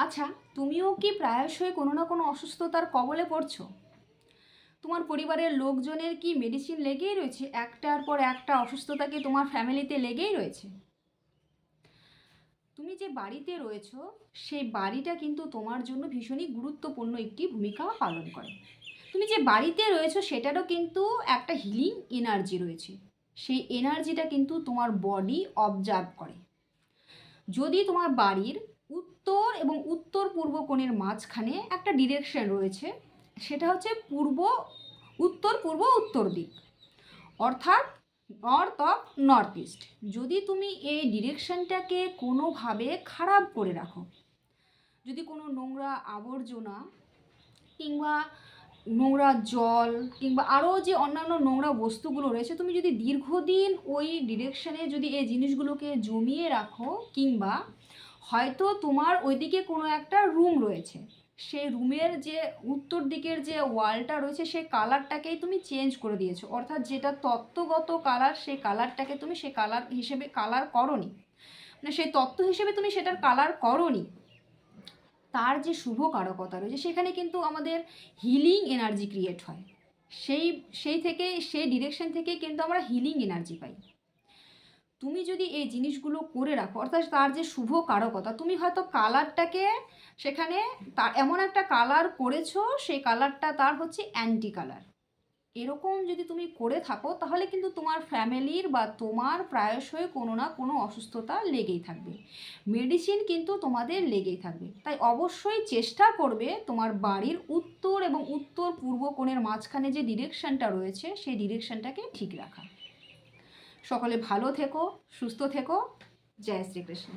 আচ্ছা, তুমিও কি প্রায়শই কোনো না কোনো অসুস্থতার কবলে পড়ছো? তোমার পরিবারের লোকজনের কি মেডিসিন লেগেই রয়েছে? একটার পর একটা অসুস্থতা কি তোমার ফ্যামিলিতে লেগেই রয়েছে? তুমি যে বাড়িতে রয়েছো, সেই বাড়িটা কিন্তু তোমার জন্য ভীষণই গুরুত্বপূর্ণ একটি ভূমিকা পালন করে। তুমি যে বাড়িতে রয়েছো সেটারও কিন্তু একটা হিলিং এনার্জি রয়েছে। সেই এনার্জিটা কিন্তু তোমার বডি অবজার্ভ করে। যদি তোমার বাড়ির উত্তর এবং উত্তর পূর্ব কোণের মাঝখানে একটা ডিরেকশন রয়েছে, সেটা হচ্ছে উত্তর পূর্ব উত্তর দিক, অর্থাৎ নর্থ অফ নর্থ ইস্ট। যদি তুমি এই ডিরেকশনটাকে কোনোভাবে খারাপ করে রাখো, যদি কোনো নোংরা আবর্জনা কিংবা নোংরা জল কিংবা আরও যে অন্যান্য নোংরা বস্তুগুলো রয়েছে, তুমি যদি দীর্ঘদিন ওই ডিরেকশনে যদি এই জিনিসগুলোকে জমিয়ে রাখো, কিংবা হয়তো তোমার ওইদিকে কোনো একটা রুম রয়েছে, সেই রুমের যে উত্তর দিকের যে ওয়ালটা রয়েছে সেই কালারটাকেই তুমি চেঞ্জ করে দিয়েছো, অর্থাৎ যেটা তত্ত্বগত কালার সেই কালারটাকে তুমি সে কালার হিসেবে কালার করনি, মানে সেই তত্ত্ব হিসেবে তুমি সেটার কালার করনি, তার যে শুভ কারকতা রয়েছে সেখানে কিন্তু আমাদের হিলিং এনার্জি ক্রিয়েট হয়। সেই সেই থেকে সেই ডিরেকশন থেকে কিন্তু আমরা হিলিং এনার্জি পাই। তুমি যদি এই জিনিসগুলো করে রাখো, অর্থাৎ তার যে শুভ কারকতা, তুমি হয়তো কালারটাকে সেখানে তার এমন একটা কালার করেছো, সেই কালারটা তার হচ্ছে অ্যান্টি কালার, এরকম যদি তুমি করে থাকো তাহলে কিন্তু তোমার ফ্যামিলির বা তোমার প্রায়শই কোনো না কোনো অসুস্থতা লেগেই থাকবে। মেডিসিন কিন্তু তোমাদের লেগেই থাকবে। তাই অবশ্যই চেষ্টা করবে তোমার বাড়ির উত্তর এবং উত্তর পূর্ব কোণের মাঝখানে যে ডিরেকশনটা রয়েছে সেই ডিরেকশনটাকে ঠিক রাখা। সকলে ভালো থেকো, সুস্থ থেকো। জয় শ্রীকৃষ্ণ।